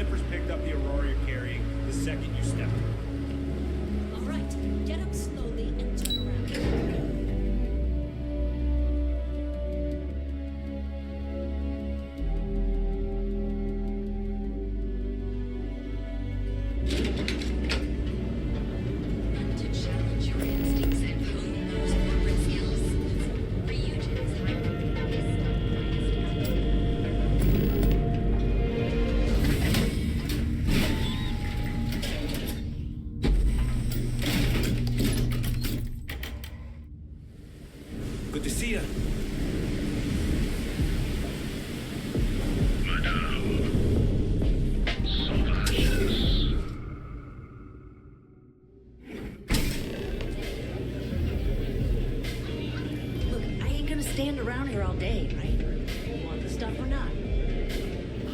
snippers picked up the Aurora you're carrying the second you stepped in. All right, get up slowly and turn around. Good to see you. Look, I ain't gonna stand around here all day, right? You want the stuff or not?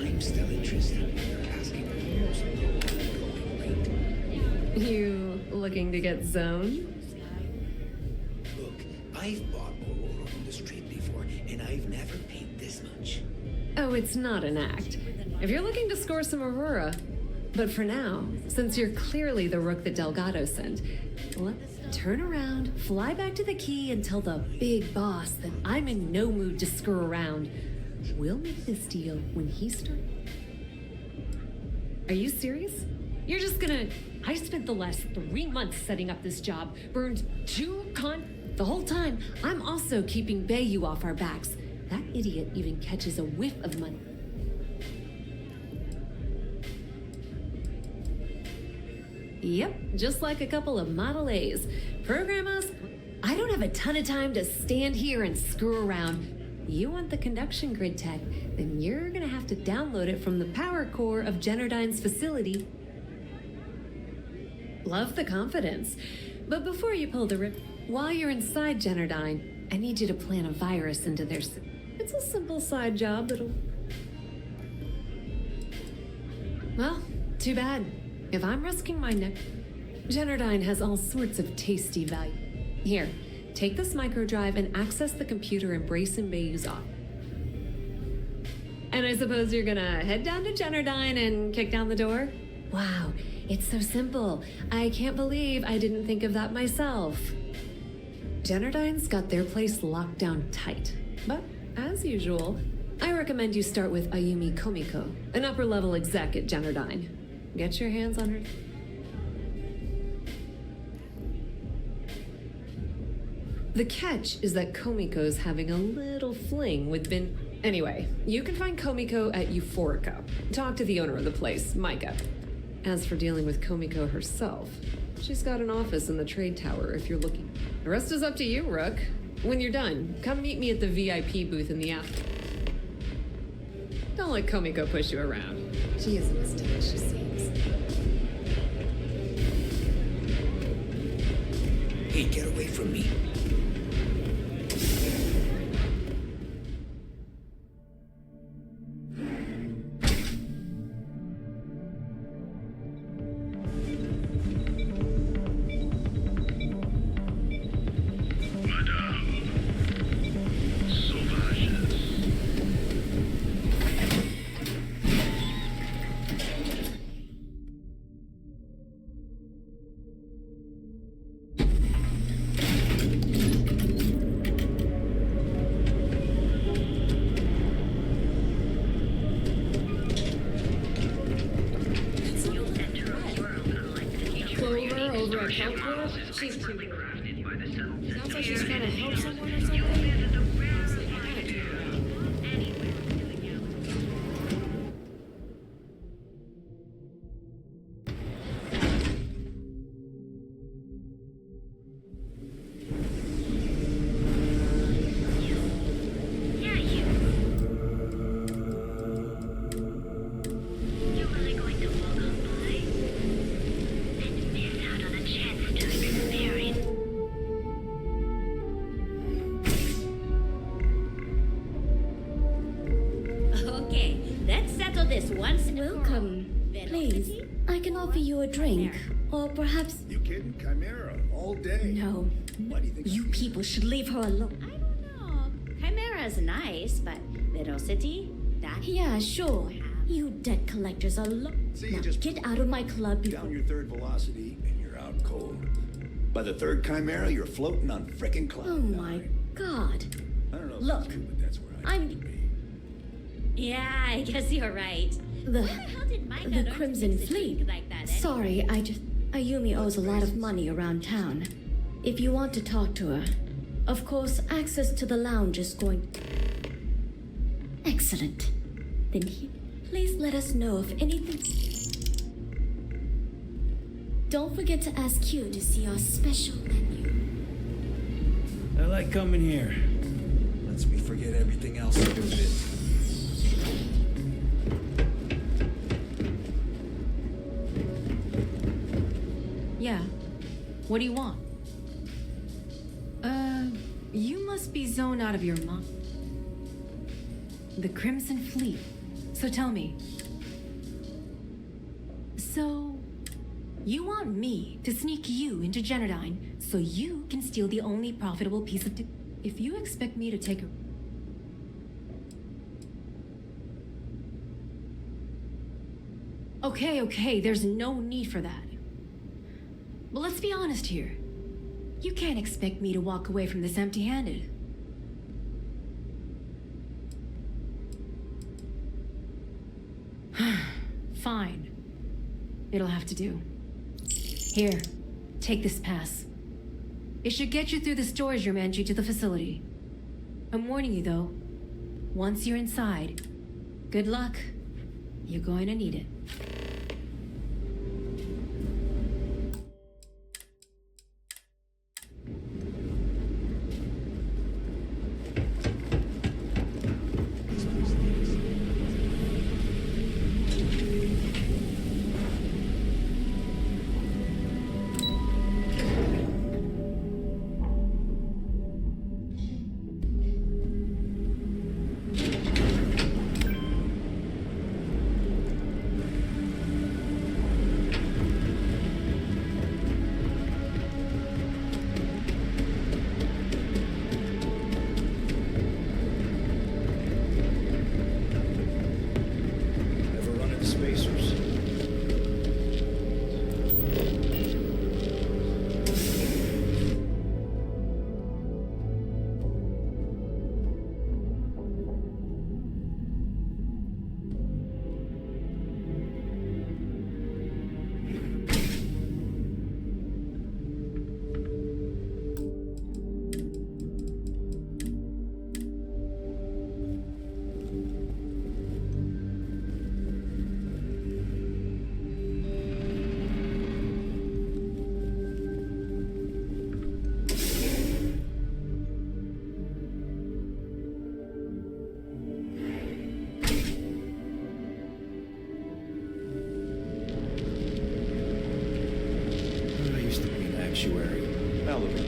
I'm still interested in your asking for You looking to get zoned? Look, I've bought Aurora on the street before, and I've never paid this much. Oh, it's not an act. If you're looking to score some Aurora. But for now, since you're clearly the rook that Delgado sent, let's turn around, fly back to the key, and tell the big boss that I'm in no mood to screw around. We'll make this deal when he starts. Are you serious? You're just gonna... I spent the last 3 months setting up this job, burned 2 The whole time, I'm also keeping Bayou off our backs. That idiot even catches a whiff of money. Yep, just like a couple of Model A's. Program us. I don't have a ton of time to stand here and screw around. You want the conduction grid tech, then you're gonna have to download it from the power core of Generdyne's facility. Love the confidence. But before you pull the rip, while you're inside Generdyne, I need you to plant a virus into their... It's a simple side job that'll... Well, too bad. If I'm risking my neck... Generdyne has all sorts of tasty value. Here, take this microdrive and access the computer in Brace and Bayou's office. And I suppose you're gonna head down to Generdyne and kick down the door? Wow, it's so simple. I can't believe I didn't think of that myself. Generdyne's got their place locked down tight. But, as usual, I recommend you start with Ayumi Komiko, an upper-level exec at Generdyne. Get your hands on her... The catch is that Komiko's having a little fling with Anyway, you can find Komiko at Euphorica. Talk to the owner of the place, Micah. As for dealing with Komiko herself, she's got an office in the trade tower if you're looking. The rest is up to you, Rook. When you're done, come meet me at the VIP booth in the afternoon. Don't let Komiko push you around. She isn't as tough as she seems. Hey, get away from me. She's too good. Sounds like she's trying to help someone or something. Drink, or perhaps... You kidding? Chimera, all day. No. Why do you think You people should leave her alone. I don't know. Chimera's nice, but Velocity? That... Yeah, sure. You debt collectors are See, you Now, just get out of my club before... down your third velocity and you're out cold. By the third Chimera, you're floating on frickin' cloud Oh my god. I don't know if Look, it's true, but that's where I I'm- need to be. Yeah, I guess you're right. The... Why the hell did Micah The learn Crimson to fix a Fleet. drink like that, eh? Sorry, Ayumi owes a lot of money around town. If you want to talk to her, of course, access to the lounge is going... Excellent. Then please let us know if anything... Don't forget to ask Q to see our special menu. I like coming here. Lets me forget everything else for a bit. Yeah. What do you want? You must be zoned out of your mind. The Crimson Fleet. So tell me. So, you want me to sneak you into Genodyne so you can steal the only profitable piece of... If you expect me to take a... Okay, there's no need for that. But let's be honest here. You can't expect me to walk away from this empty-handed. Fine. It'll have to do. Here, take this pass. It should get you through the storage room entry to the facility. I'm warning you though, once you're inside, good luck. You're going to need it. Ever run into spacers? I used to be an actuary. Malibu.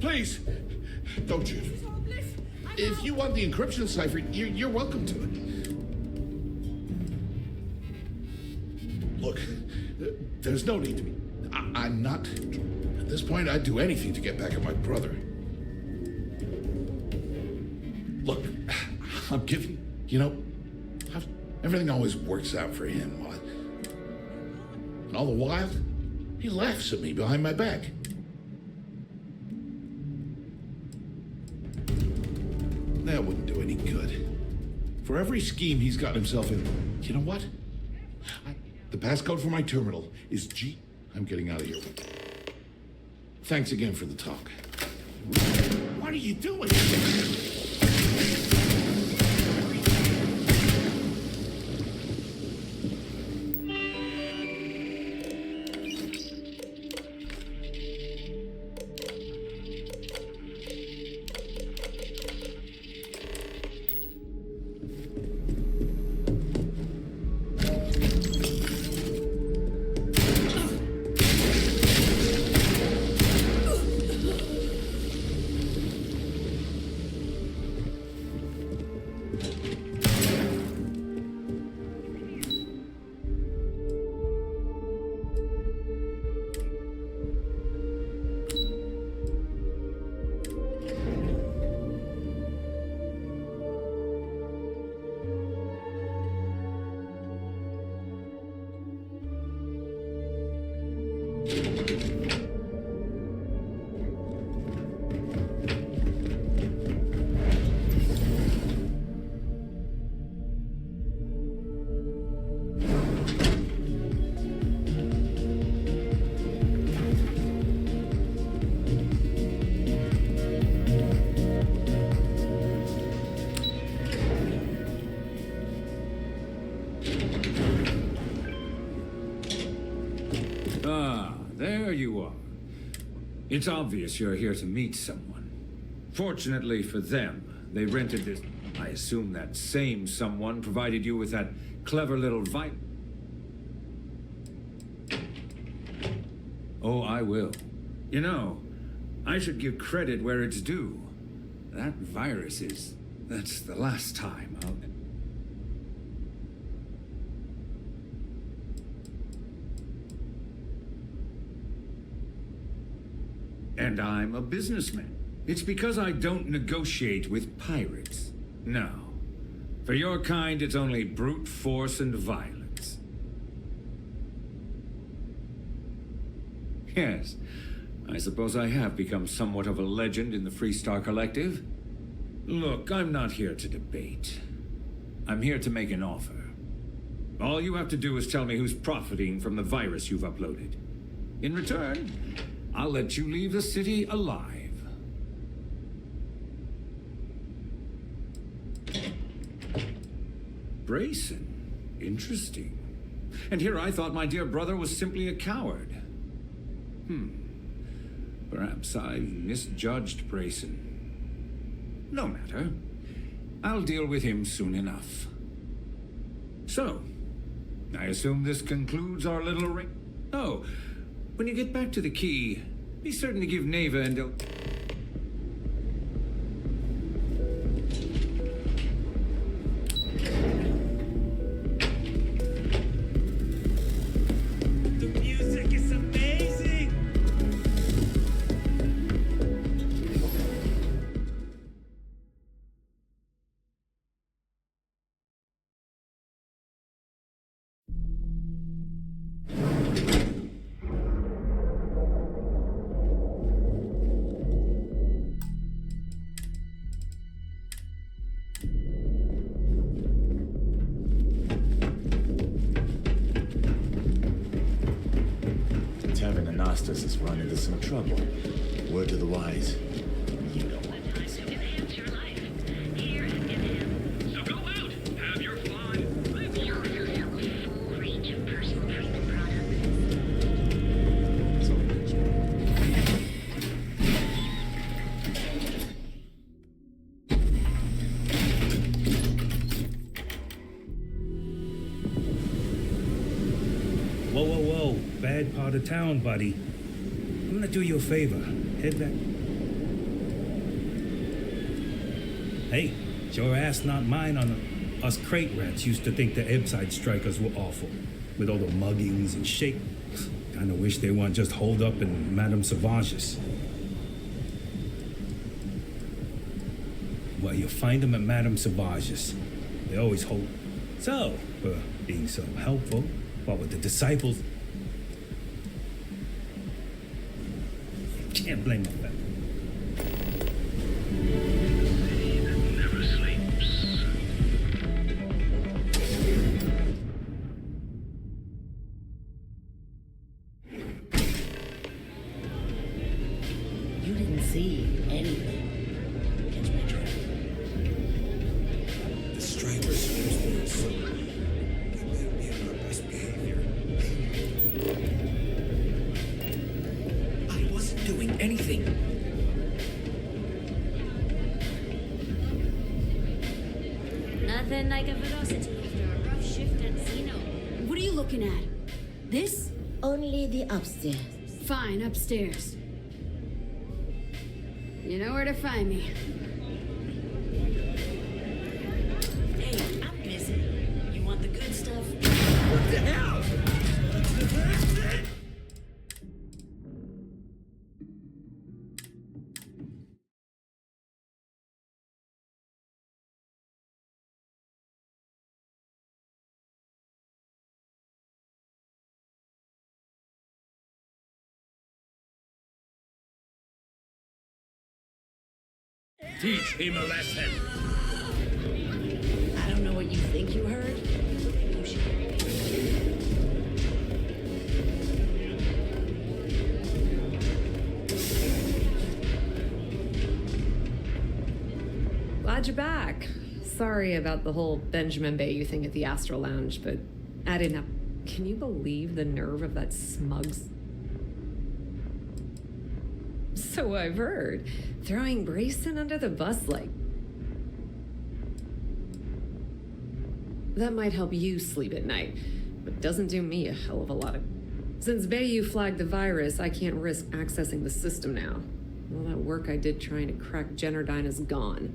Please, don't shoot. If you want the encryption cipher, you're welcome to it. Look, there's no need to be. I'm not. At this point, I'd do anything to get back at my brother. Look, I'm giving. Everything always works out for him. And all the while, he laughs at me behind my back. That wouldn't do any good. For every scheme he's gotten himself in, you know what? The passcode for my terminal is G. I'm getting out of here. Thanks again for the talk. What are you doing? There you are. It's obvious you're here to meet someone. Fortunately for them, they rented this. I assume that same someone provided you with that clever little Oh, I will. You know, I should give credit where it's due. That virus is... That's the last time I'll... And I'm a businessman. It's because I don't negotiate with pirates. No. For your kind, it's only brute force and violence. Yes, I suppose I have become somewhat of a legend in the Freestar Collective. Look, I'm not here to debate. I'm here to make an offer. All you have to do is tell me who's profiting from the virus you've uploaded. In return, I'll let you leave the city alive. Brayson. Interesting. And here I thought my dear brother was simply a coward. Perhaps I misjudged Brayson. No matter. I'll deal with him soon enough. So, I assume this concludes our little ring. Oh, when you get back to the key, be certain to give Neva and The music is amazing! Tavern Anastas has run into some trouble. Word to the wise. You don't want So go out, have your fun. You're available full range of personal treatment Whoa, whoa, whoa. Bad part of town, buddy. I'm gonna do you a favor. Head back. Hey, it's your ass, not mine. Us crate rats used to think the Ebside strikers were awful, with all the muggings and shake. Kinda wish they weren't just holed up in Madame Sauvage's. Well, you'll find them at Madame Sauvage's. They always hold. So, being so helpful, what with the disciples? Can't blame them. Never sleeps. You didn't see anything. Catch my drift. The stripers used me so we better be on our best behavior. I wasn't doing anything. Nothing like a velocity after a rough shift at Zeno. What are you looking at? This? Only the upstairs. Fine, upstairs. You know where to find me. Hey, I'm busy. You want the good stuff? What the hell? Teach him a lesson. I don't know what you think you heard. You should. Glad you're back. Sorry about the whole Benjamin Bayou thing at the Astral Lounge, but I didn't have... Can you believe the nerve of that smugs? So I've heard. Throwing Brayson under the bus like... That might help you sleep at night, but doesn't do me a hell of a lot of... Since Bayou flagged the virus, I can't risk accessing the system now. All that work I did trying to crack Generdyne is gone.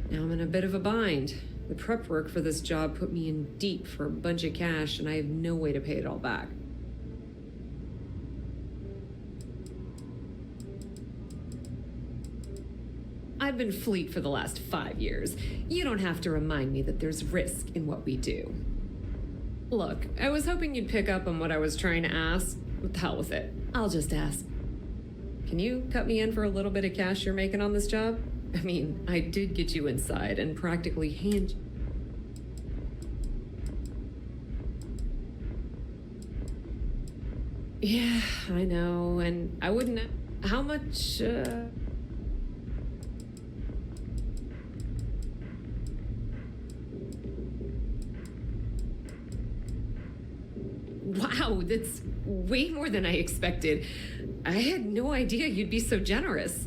Now I'm in a bit of a bind. The prep work for this job put me in deep for a bunch of cash, and I have no way to pay it all back. I've been fleet for the last 5 years. You don't have to remind me that there's risk in what we do. Look, I was hoping you'd pick up on what I was trying to ask. What the hell with it? I'll just ask. Can you cut me in for a little bit of cash you're making on this job? I mean, I did get you inside and practically hand... Yeah, I know, and I wouldn't... How much, Wow, that's way more than I expected. I had no idea you'd be so generous.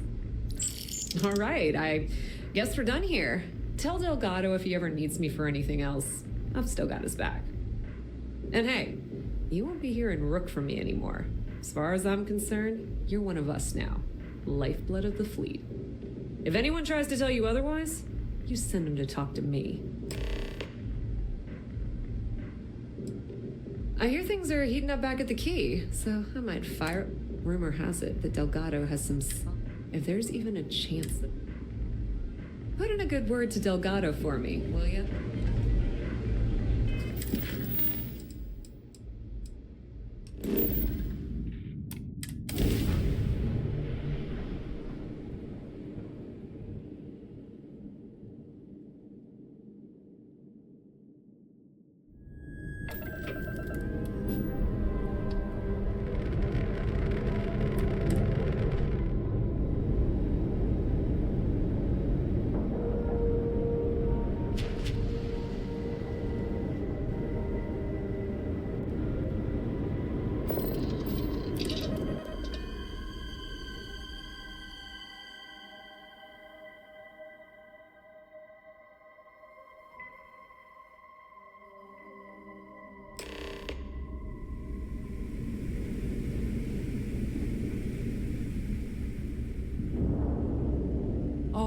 All right, I guess we're done here. Tell Delgado if he ever needs me for anything else. I've still got his back. And hey, you won't be hearing Rook from me anymore. As far as I'm concerned, you're one of us now. Lifeblood of the fleet. If anyone tries to tell you otherwise, you send them to talk to me. I hear things are heating up back at the Key, so I might fire... Rumor has it that Delgado has some... If there's even a chance that... Put in a good word to Delgado for me, will ya?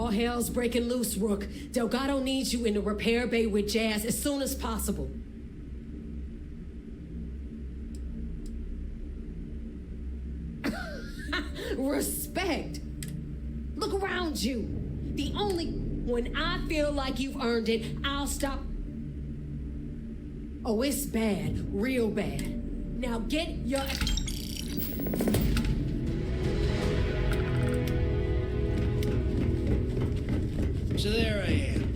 All hell's breaking loose, Rook. Delgado needs you in the repair bay with Jazz as soon as possible. Respect. Look around you. When I feel like you've earned it, I'll stop. Oh, it's bad. Real bad. Now get your... So there I am.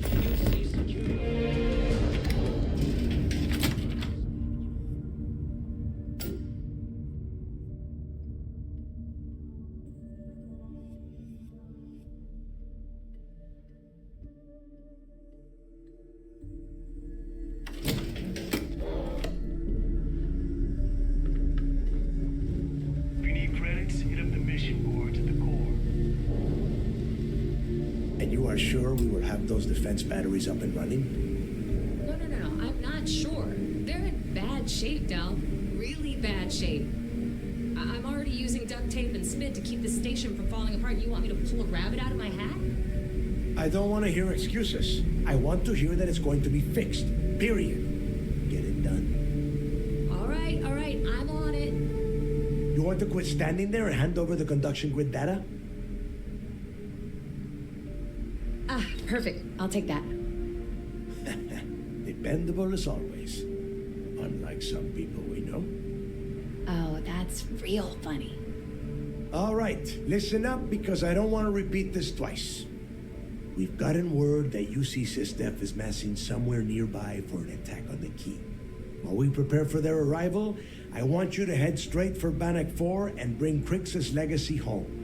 If you need credits, hit up the mission boards at the core. And you are sure we will have those defense batteries up and running? No. I'm not sure. They're in bad shape, Del. Really bad shape. I'm already using duct tape and spit to keep the station from falling apart. You want me to pull a rabbit out of my hat? I don't want to hear excuses. I want to hear that it's going to be fixed. Period. Get it done. All right. I'm on it. You want to quit standing there and hand over the conduction grid data? Ah, perfect. I'll take that. Dependable as always. Unlike some people we know. Oh, that's real funny. All right, listen up because I don't want to repeat this twice. We've gotten word that UC SysDef is massing somewhere nearby for an attack on the key. While we prepare for their arrival, I want you to head straight for Bannock 4 and bring Crix's legacy home.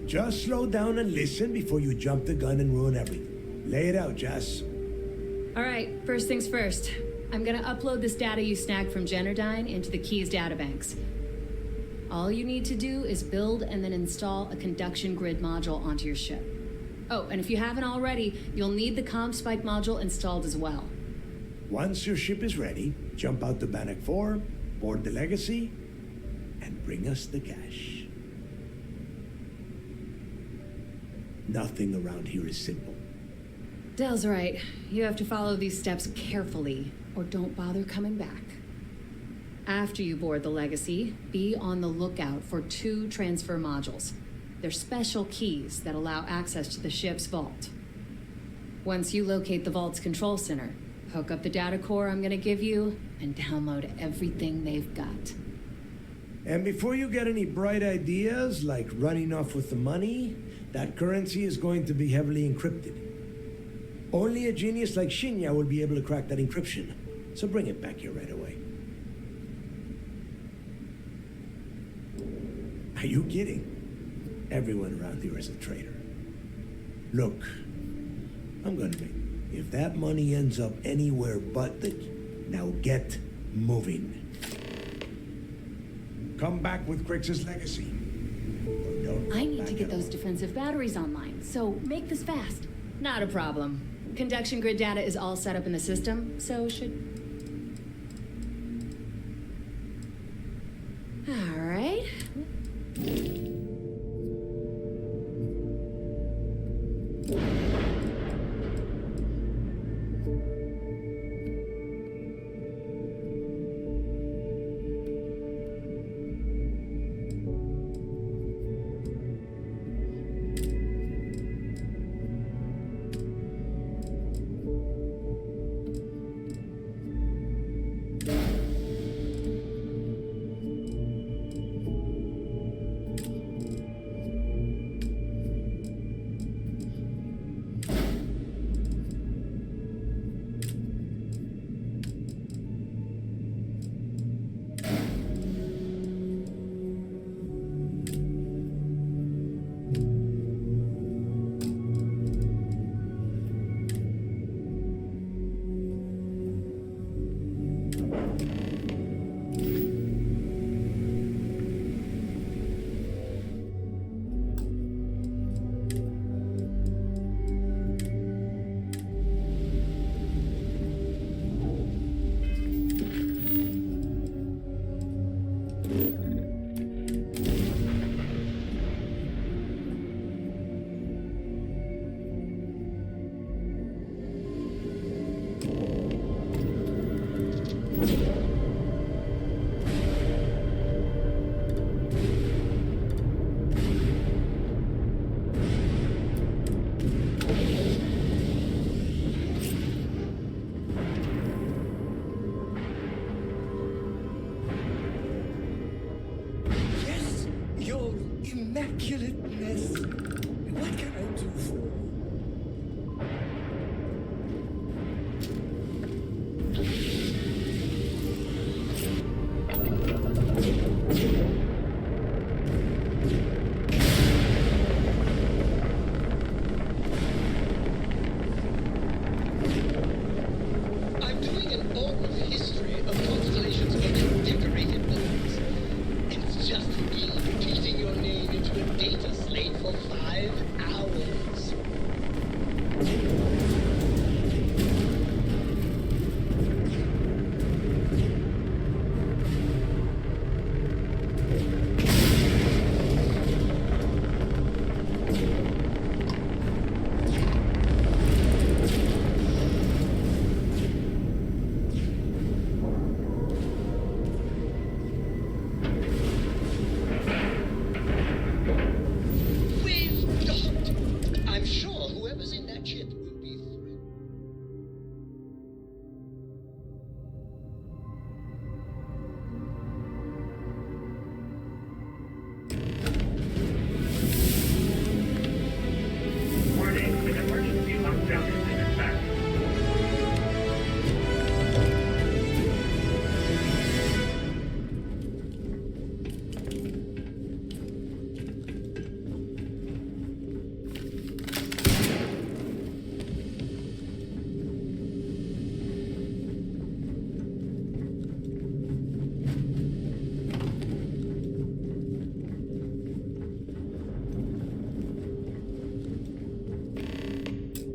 Just slow down and listen before you jump the gun and ruin everything. Lay it out, Jess. All right, first things first. I'm gonna upload this data you snagged from Generdyne into the Keys databanks. All you need to do is build and then install a conduction grid module onto your ship. Oh, and if you haven't already, you'll need the comm spike module installed as well. Once your ship is ready, jump out to Bannock 4, board the legacy, and bring us the cash. Nothing around here is simple. Dell's right. You have to follow these steps carefully, or don't bother coming back. After you board the Legacy, be on the lookout for 2 transfer modules. They're special keys that allow access to the ship's vault. Once you locate the vault's control center, hook up the data core I'm gonna give you, and download everything they've got. And before you get any bright ideas, like running off with the money, that currency is going to be heavily encrypted. Only a genius like Shinya will be able to crack that encryption. So bring it back here right away. Are you kidding? Everyone around here is a traitor. Look, I'm gonna make... If that money ends up anywhere but the... Now get moving. Come back with Crix's legacy. I need to get those defensive batteries online, so make this fast. Not a problem. Conduction grid data is all set up in the system, so should... All right. immaculateness. What can I do for you? I'm doing an oral history of constellations of decorated bodies. It's just me repeating your name into a data slate for 5 hours. We've docked. I'm sure whoever's in that ship will be thrilled. Warning, an emergency lockdown is in effect.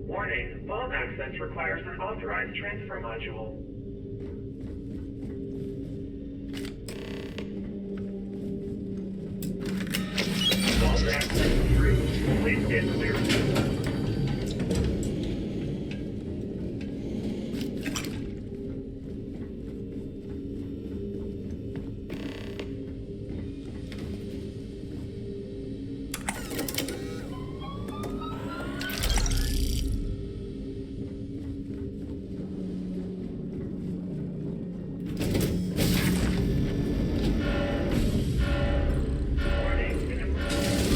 Warning, vault access requires an authorized transfer module. Vault access approved. Please get clear. Warning, an emergency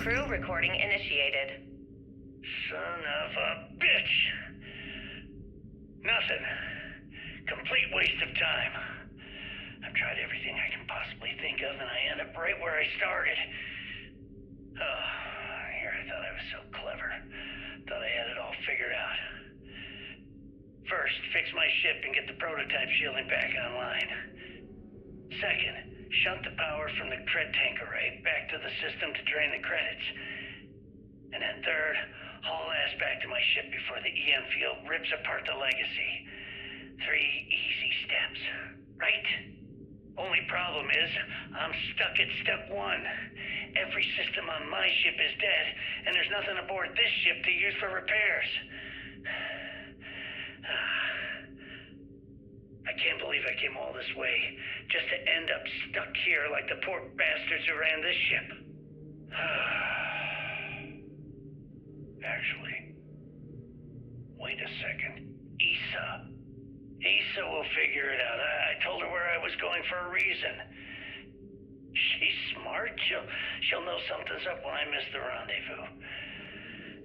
Crew recording initiated. Son of a bitch! Nothing. Complete waste of time. I've tried everything I can possibly think of, and I end up right where I started. Oh, here I thought I was so clever. Thought I had it all figured out. First, fix my ship and get the prototype shielding back online. Second, shunt the power from the cred tank array back to the system to drain the credits. And then third, haul ass back to my ship before the EM field rips apart the legacy. 3 easy steps, right? Only problem is, I'm stuck at step 1. Every system on my ship is dead, and there's nothing aboard this ship to use for repairs. I can't believe I came all this way, just to end up stuck here like the poor bastards who ran this ship. Actually, wait a second. Issa will figure it out. I told her where I was going for a reason. She's smart. She'll know something's up when I miss the rendezvous.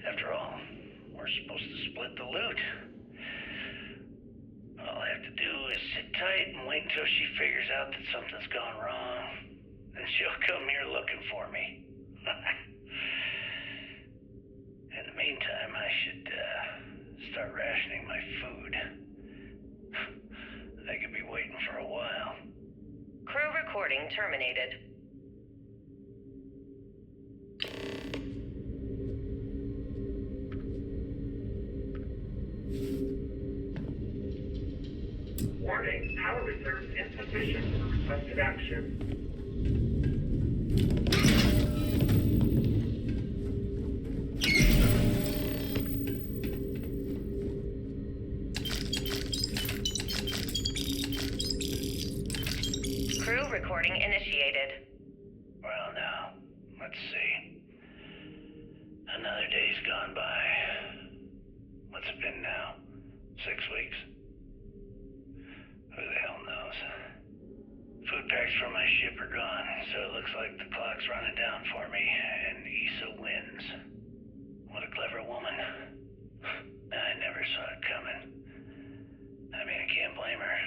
After all, we're supposed to split the loot. All I have to do is sit tight and wait until she figures out that something's gone wrong. Then she'll come here looking for me. In the meantime, I should start rationing my food. They could be waiting for a while. Crew recording terminated. Warning, power reserve insufficient for requested action. Crew recording initiated. Well, now, let's see. Another day's gone by. What's it been now? 6 weeks? Who the hell knows? Food packs from my ship are gone, so it looks like the clock's running down for me, and Issa wins. What a clever woman. I never saw it coming. I mean, I can't blame her.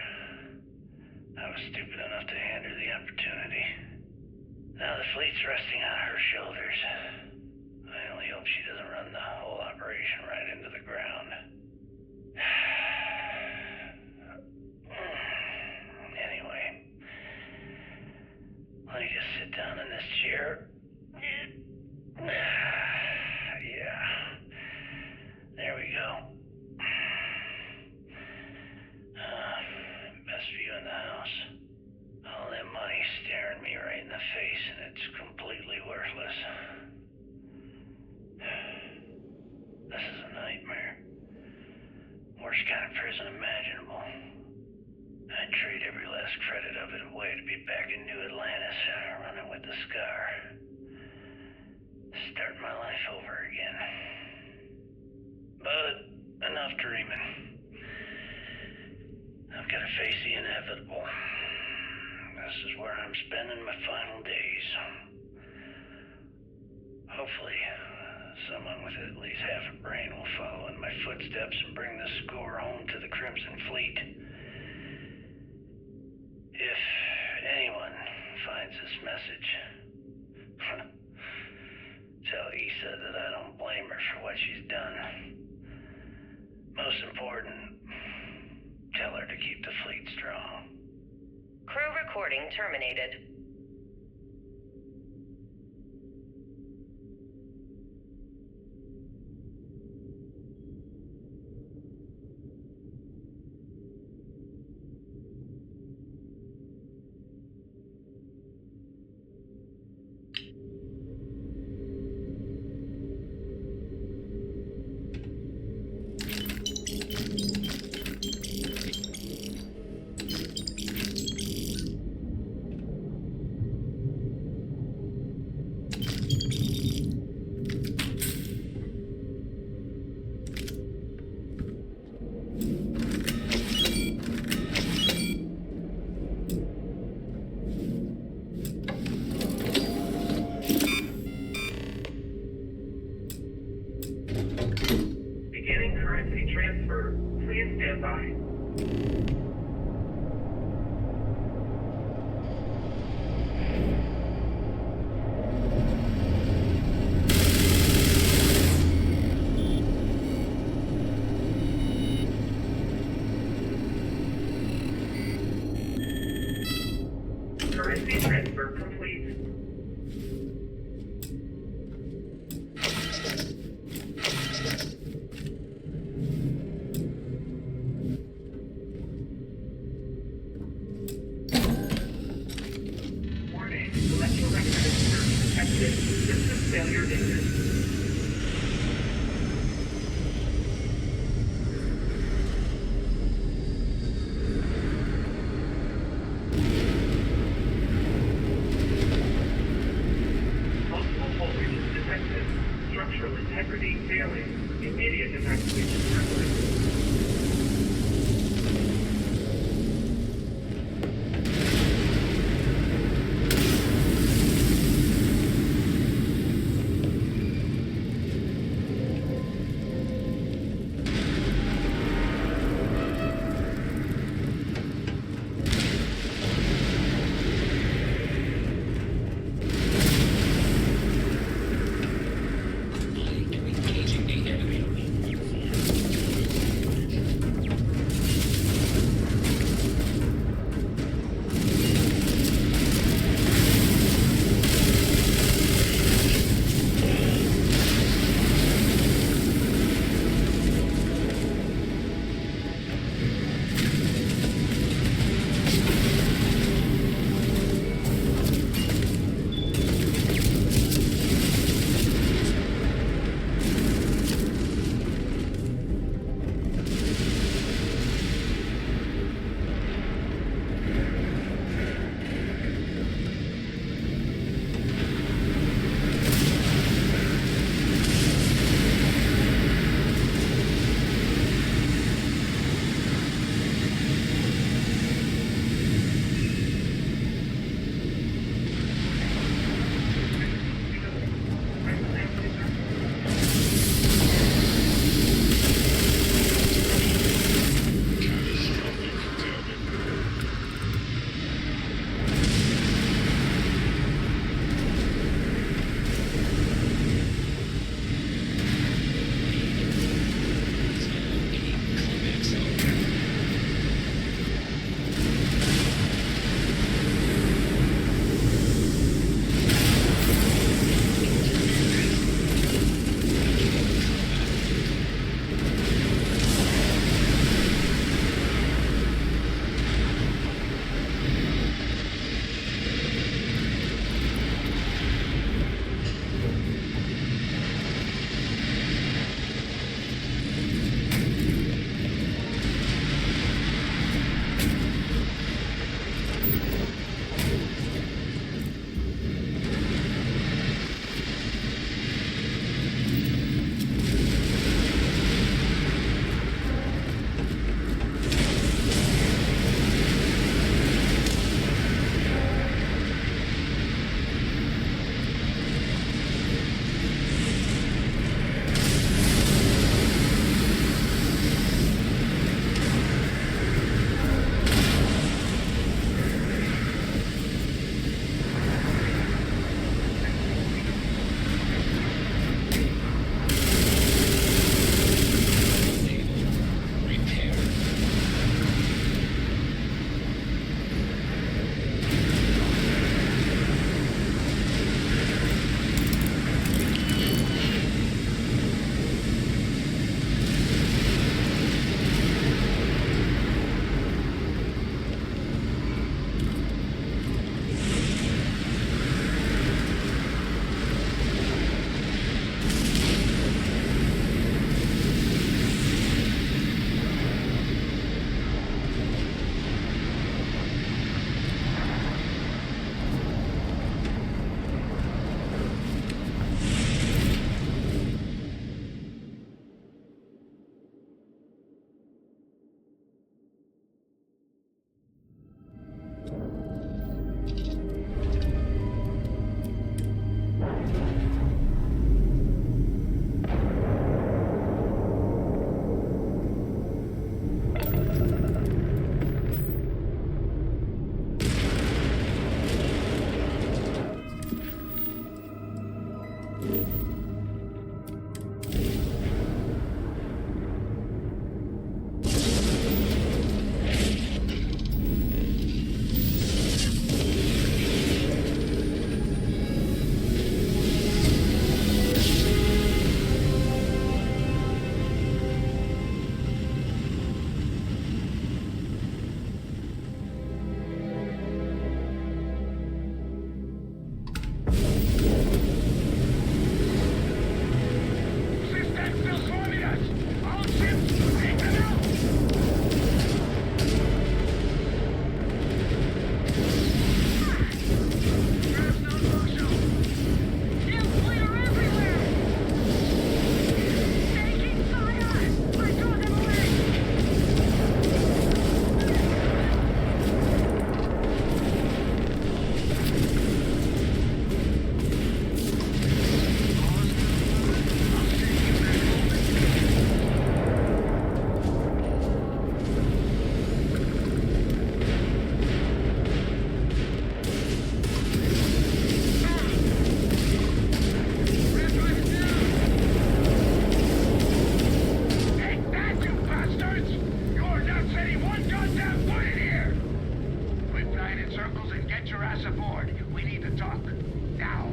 I was stupid enough to hand her the opportunity. Now the fleet's resting on her shoulders. I only hope she doesn't run the whole operation right into the ground. Anyway, let me just sit down in this chair. Yeah. There we go. Best view in the house. All that money staring me right in the face, and it's completely worthless. This is a nightmare. Worst kind of prison imaginable. I'd trade every last credit of it away to be back in New Atlantis, running with the Scar. Start my life over again. But enough dreaming. I've got to face the inevitable. This is where I'm spending my final days. Hopefully, someone with at least half a brain will follow in my footsteps and bring the score home to the Crimson Fleet. If anyone finds this message, tell Issa that I don't blame her for what she's done. Most important, tell her to keep the fleet strong. Crew recording terminated. Currency transfer complete. Warning, electromagnetic surge detected. System failure imminent. Multiple voltages detected. Structural integrity failing. Immediate evacuation required. Engaging the enemy. your ass aboard. We need to talk. Now.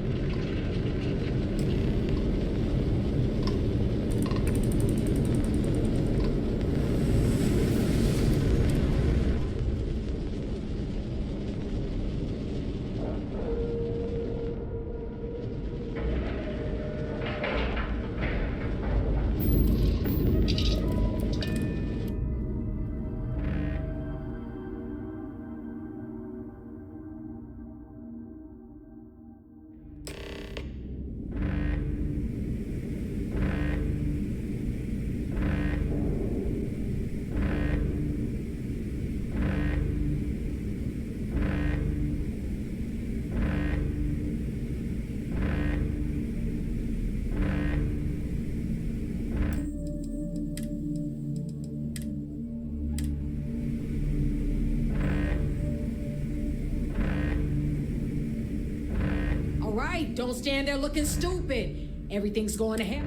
All right, don't stand there looking stupid. Everything's going to hell.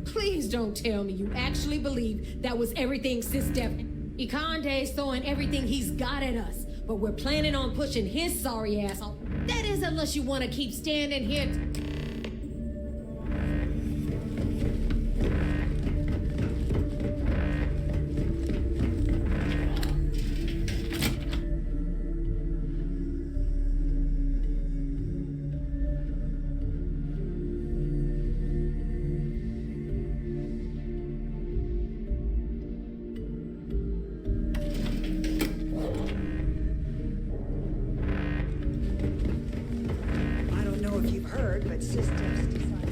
Please don't tell me you actually believe that was everything Sis Steph. Ikande's throwing everything he's got at us, but we're planning on pushing his sorry ass off. That is, unless you want to keep standing here. I don't know if you've heard, but Systems decided.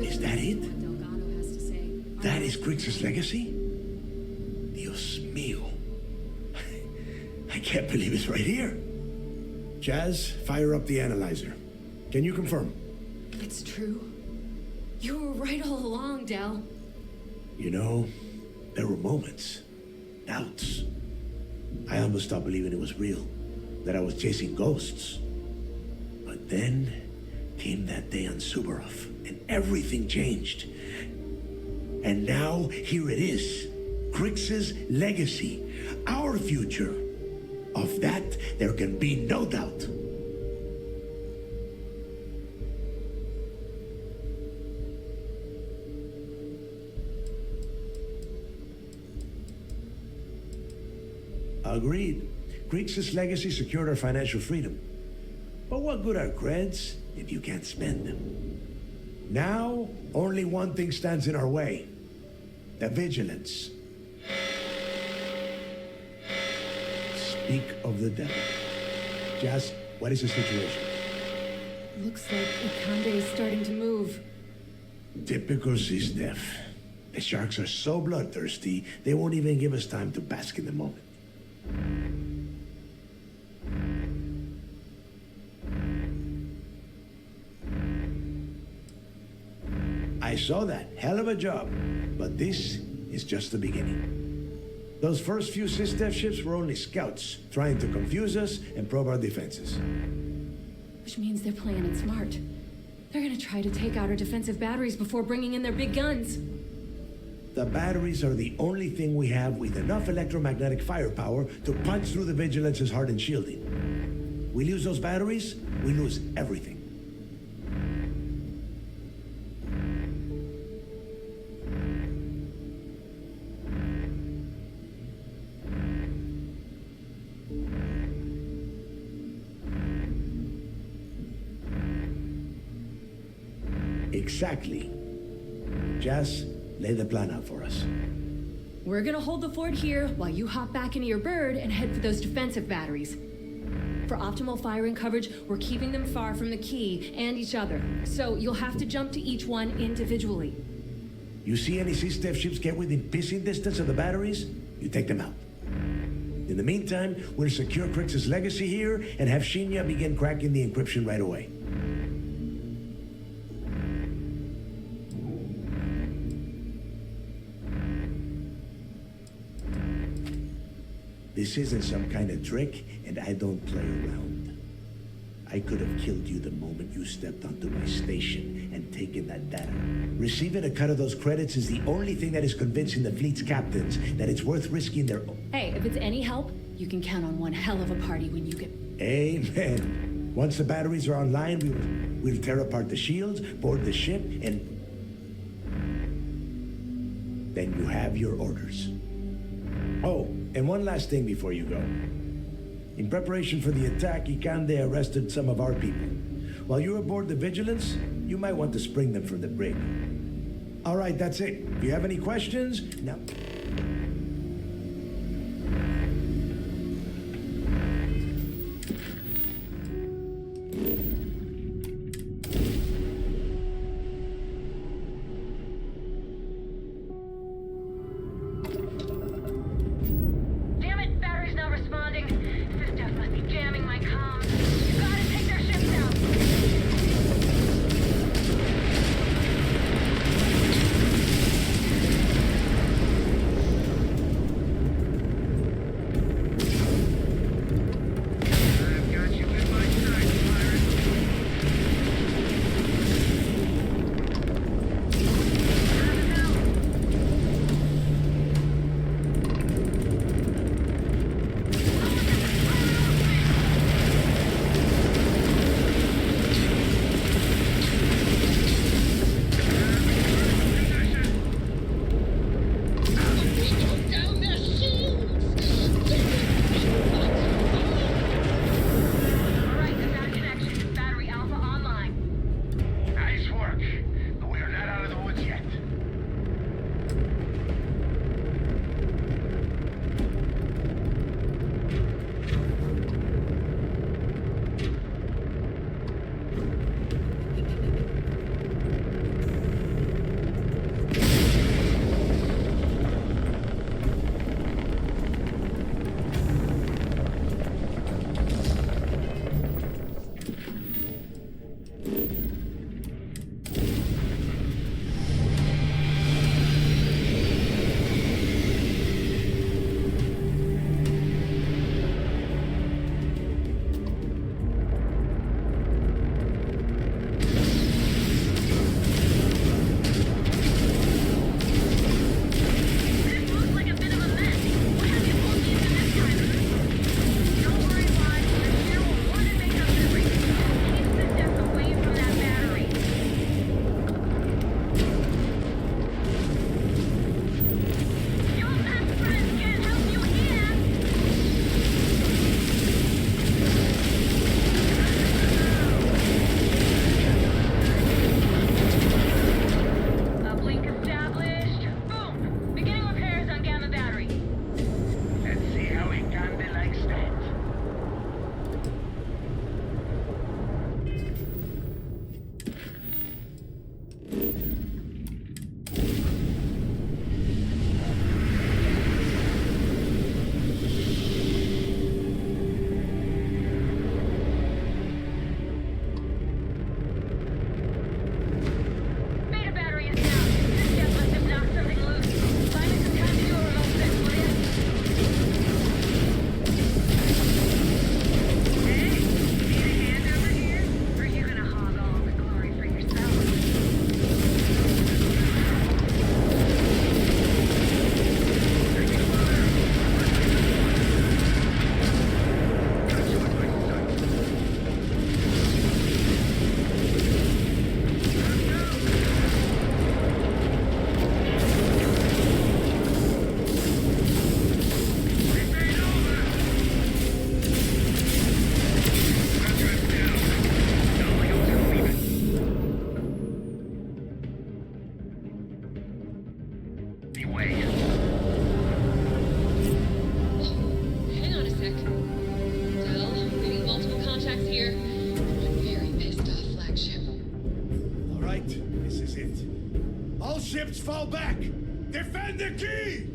Is that it? That is Grix's legacy? Dios mío. I can't believe it's right here. Jazz, fire up the analyzer. Can you confirm? It's true. You were right all along, Del. You know, there were moments, doubts. I almost stopped believing it was real, that I was chasing ghosts. But then came that day on Subarov, and everything changed. And now, here it is. Grix's legacy. Our future. Of that, there can be no doubt. Agreed. Grix's legacy secured our financial freedom. But what good are creds if you can't spend them? Now, only one thing stands in our way. The vigilance. Speak of the devil. Jazz, what is the situation? Looks like Ikande is starting to move. Typical Cisdef. The sharks are so bloodthirsty, they won't even give us time to bask in the moment. I saw that. Hell of a job. But this is just the beginning. Those first few Cisdef ships were only scouts, trying to confuse us and probe our defenses. Which means they're playing it smart. They're gonna try to take out our defensive batteries before bringing in their big guns. The batteries are the only thing we have with enough electromagnetic firepower to punch through the Vigilance's hardened shielding. We lose those batteries, we lose everything. Exactly. Jazz, lay the plan out for us. We're gonna hold the fort here while you hop back into your bird and head for those defensive batteries. For optimal firing coverage, we're keeping them far from the key and each other. So you'll have to jump to each one individually. You see any Cisdef ships get within pissing distance of the batteries, you take them out. In the meantime, we'll secure Grix's legacy here and have Shinya begin cracking the encryption right away. This isn't some kind of trick, and I don't play around. I could have killed you the moment you stepped onto my station and taken that data. Receiving a cut of those credits is the only thing that is convincing the fleet's captains that it's worth risking their own. Hey, if it's any help, you can count on one hell of a party when you get... Amen. Once the batteries are online, we'll tear apart the shields, board the ship, and... then you have your orders. Oh, and one last thing before you go. In preparation for the attack, Ikande arrested some of our people. While you're aboard the Vigilance, you might want to spring them from the brig. All right, that's it. If you have any questions, now... Damn it, battery's not responding. This stuff must be jamming my comms. You gotta take their ships out. Ships fall back! Defend the key!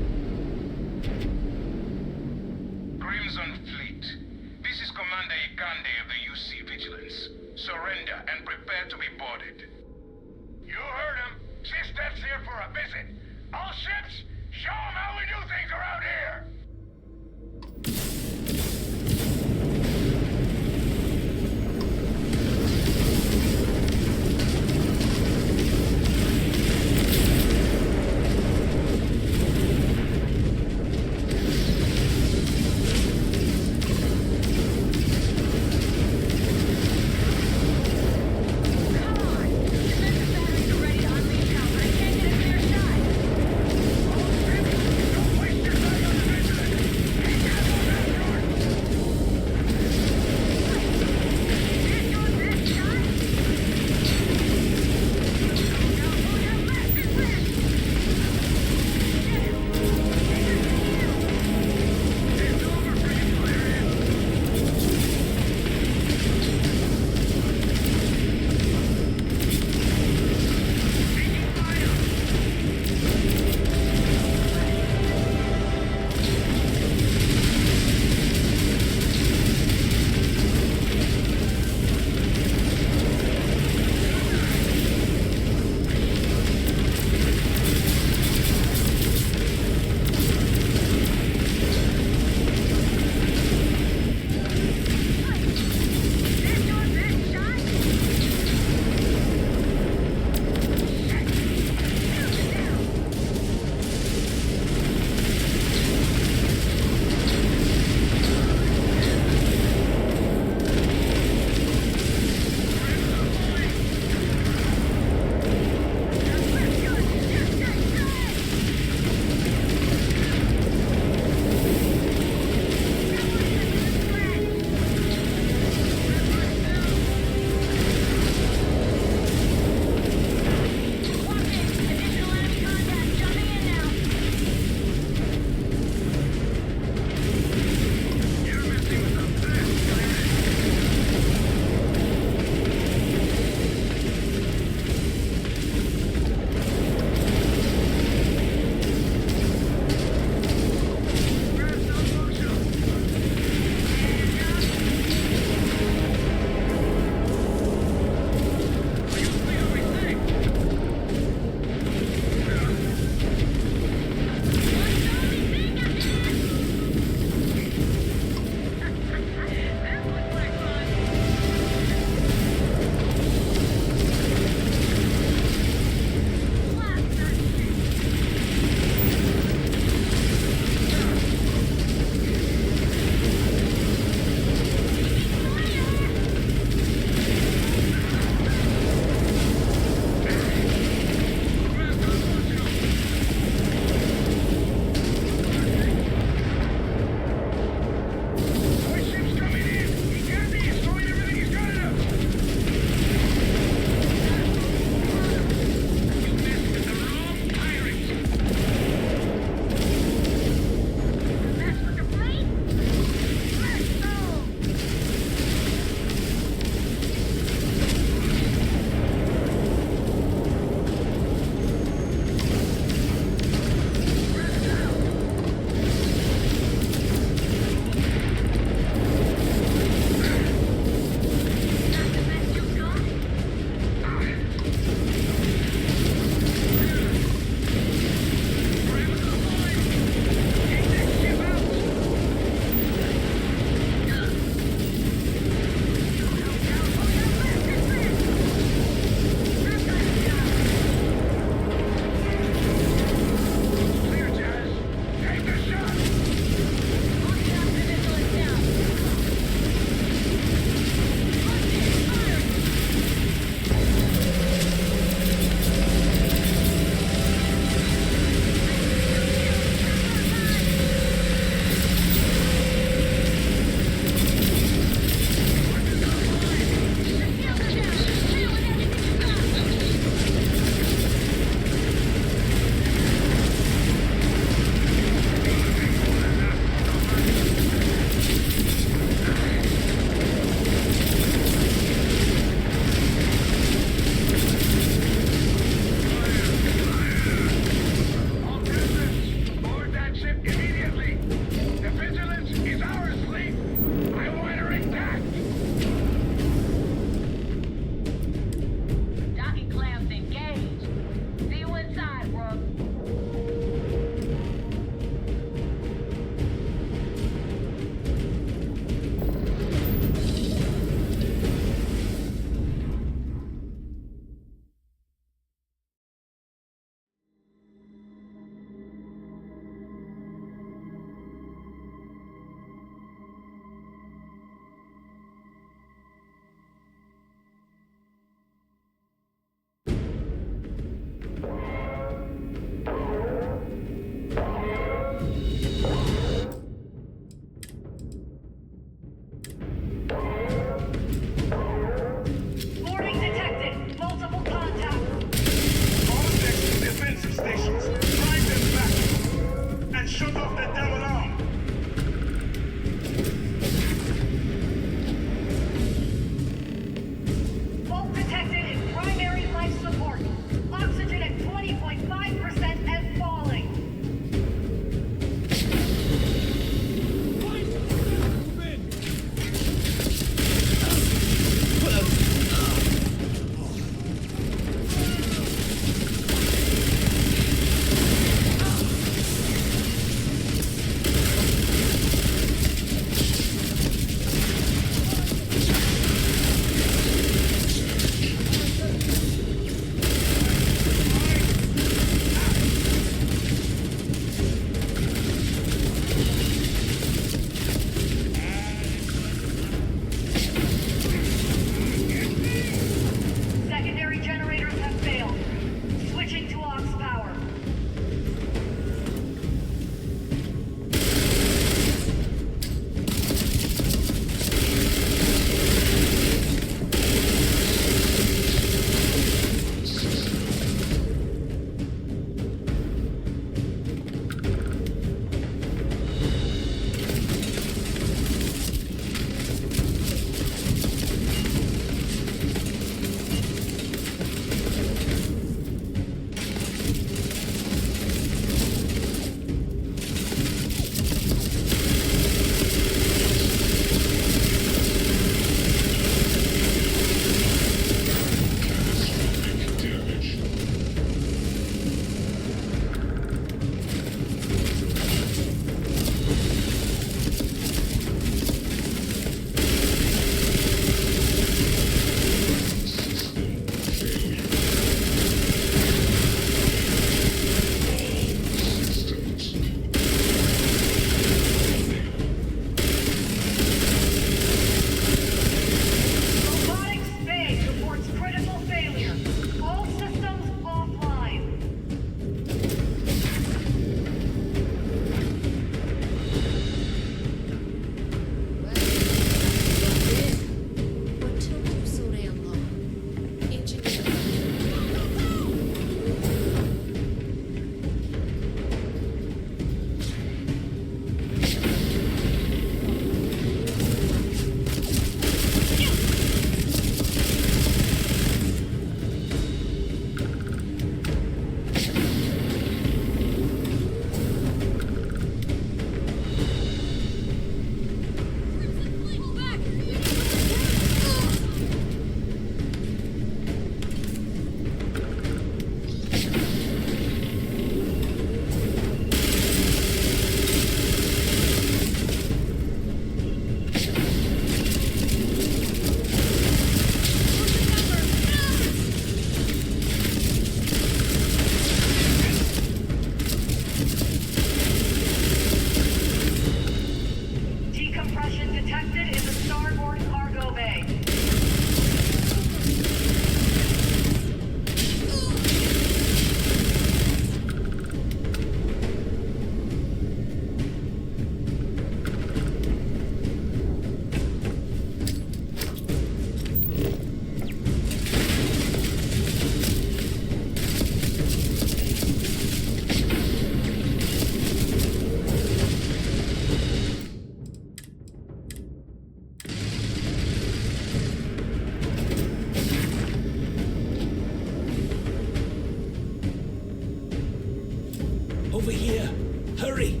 over here. Hurry.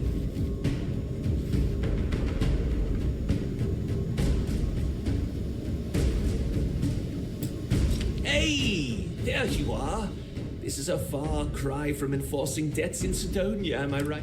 Hey, there you are. This is a far cry from enforcing debts in Sidonia, am I right?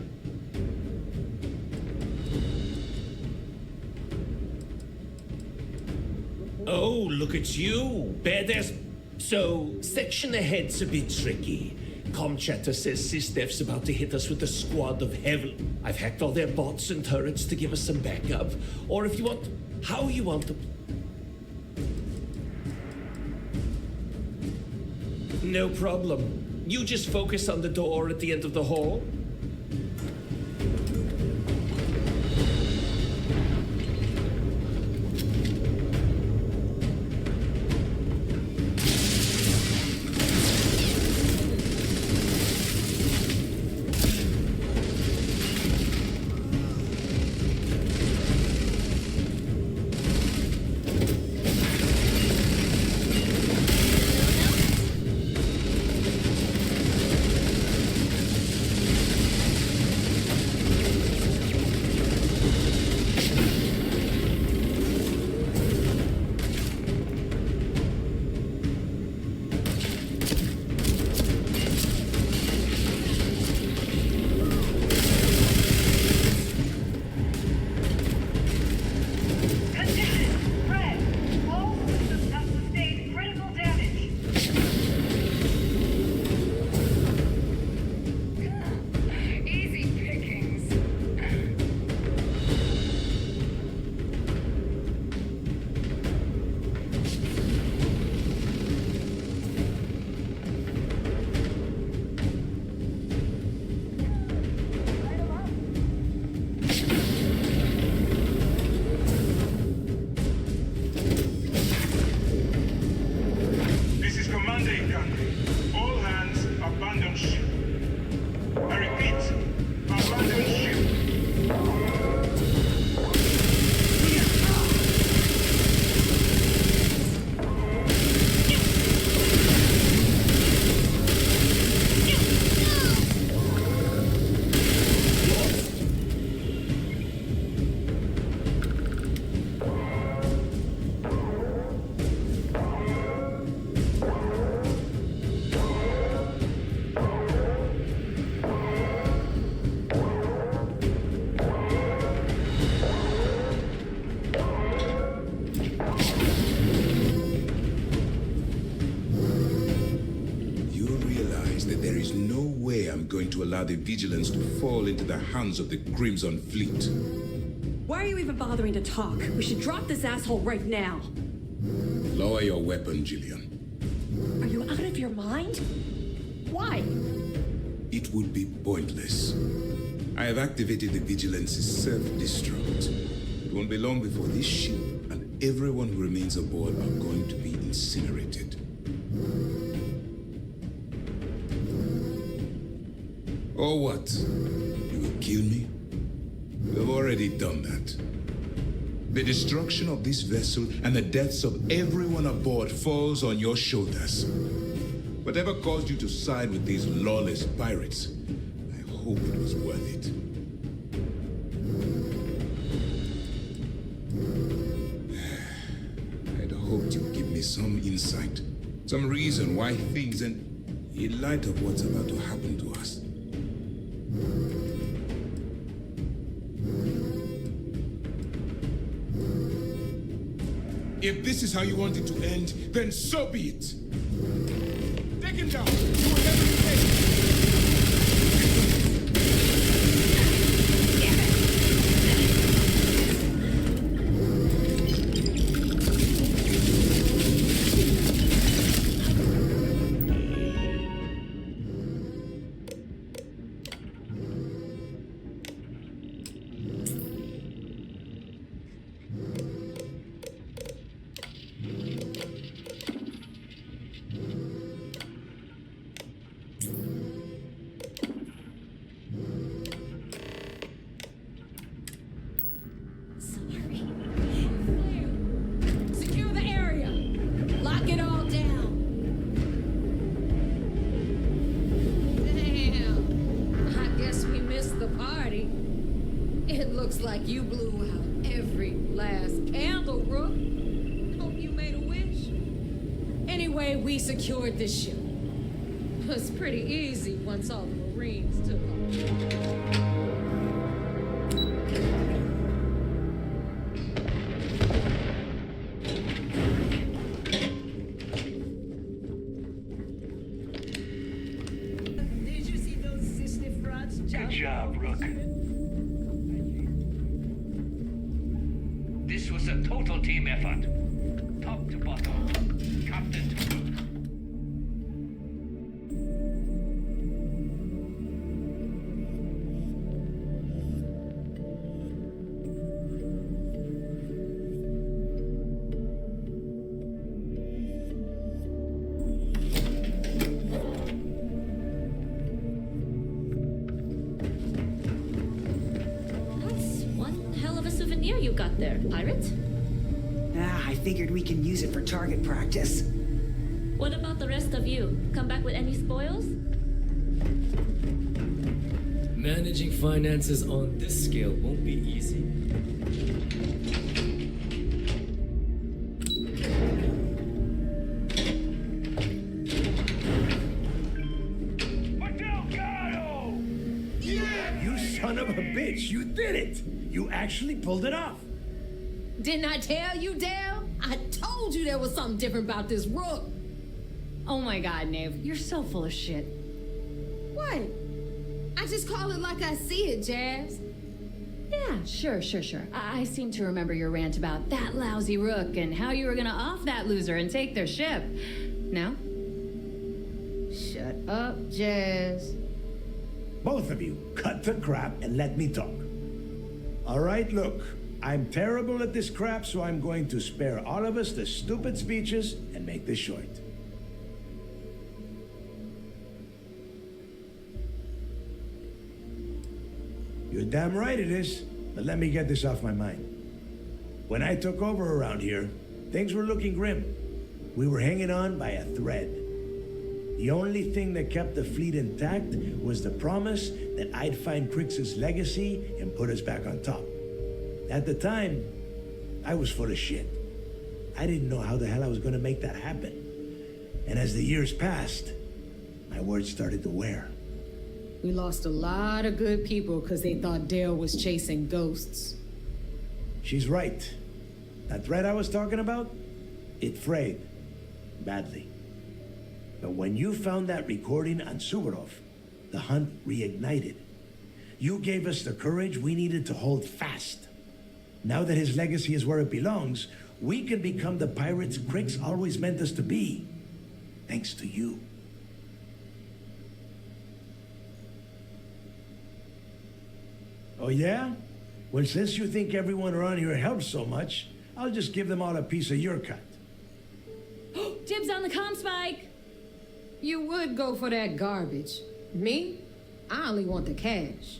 Oh, look at you. Badass. So, section ahead's a bit tricky. Comchatter says SysDef's about to hit us with a squad of heaven. I've hacked all their bots and turrets to give us some backup. Or if you want, how you want to. No problem. You just focus on the door at the end of the hall. Allow the vigilance to fall into the hands of the Crimson Fleet. Why are you even bothering to talk? We should drop this asshole right now. Lower your weapon, Jillian. Are you out of your mind? Why? It would be pointless. I have activated the Vigilance's self-destruct. It won't be long before this ship and everyone who remains aboard are going to be incinerated. Or what? You will kill me? You have already done that. The destruction of this vessel and the deaths of everyone aboard falls on your shoulders. Whatever caused you to side with these lawless pirates, I hope it was worth it. I'd hoped you'd give me some insight, some reason why things, and in light of what's about to happen to us. If this is how you want it to end, then so be it. Take him down. Do whatever it takes. Looks like you blew out every last candle, Rook. Hope you made a wish. Anyway, we secured the ship. It was pretty easy once all the Marines took off. Did you see those sister frauds? Good job, Rook. This was a total team effort. Top to bottom. Captain to crew. That's one hell of a souvenir you got there, pirate. I figured we can use it for target practice. What about the rest of you? Come back with any spoils? Managing finances on this scale won't be easy. You son of a bitch, you did it! You actually pulled it off! Didn't I tell you, Dale? I told you there was something different about this Rook. Oh my god, Nave, you're so full of shit. What? I just call it like I see it, Jazz. Yeah, sure. I seem to remember your rant about that lousy Rook and how you were gonna off that loser and take their ship. No? Shut up, Jazz. Both of you, cut the crap and let me talk. All right, look, I'm terrible at this crap, so I'm going to spare all of us the stupid speeches and make this short. You're damn right it is, but let me get this off my mind. When I took over around here, things were looking grim. We were hanging on by a thread. The only thing that kept the fleet intact was the promise that I'd find Crix's legacy and put us back on top. At the time, I was full of shit. I didn't know how the hell I was going to make that happen. And as the years passed, my words started to wear. We lost a lot of good people because they thought Dale was chasing ghosts. She's right. That thread I was talking about, it frayed badly. But when you found that recording on Suvorov, the hunt reignited. You gave us the courage we needed to hold fast. Now that his legacy is where it belongs, we can become the pirates Crix always meant us to be. Thanks to you. Oh yeah? Well, since you think everyone around here helps so much, I'll just give them all a piece of your cut. Dibs on the comm spike! You would go for that garbage. Me? I only want the cash.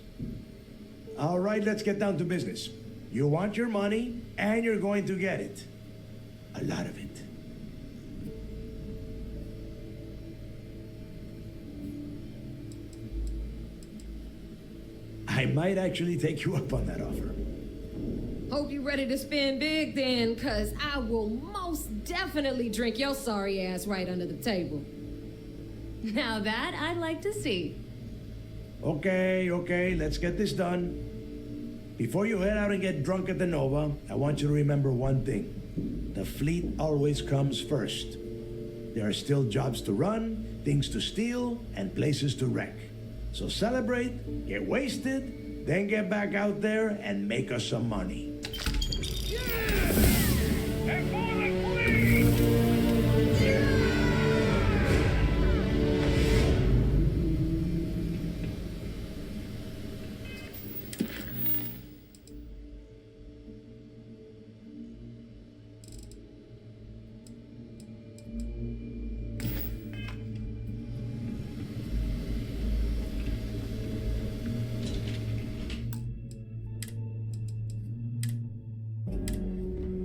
All right, let's get down to business. You want your money, and you're going to get it. A lot of it. I might actually take you up on that offer. Hope you're ready to spend big then, cause I will most definitely drink your sorry ass right under the table. Now that I'd like to see. Okay, let's get this done. Before you head out and get drunk at the Nova, I want you to remember one thing. The fleet always comes first. There are still jobs to run, things to steal, and places to wreck. So celebrate, get wasted, then get back out there and make us some money. Yeah!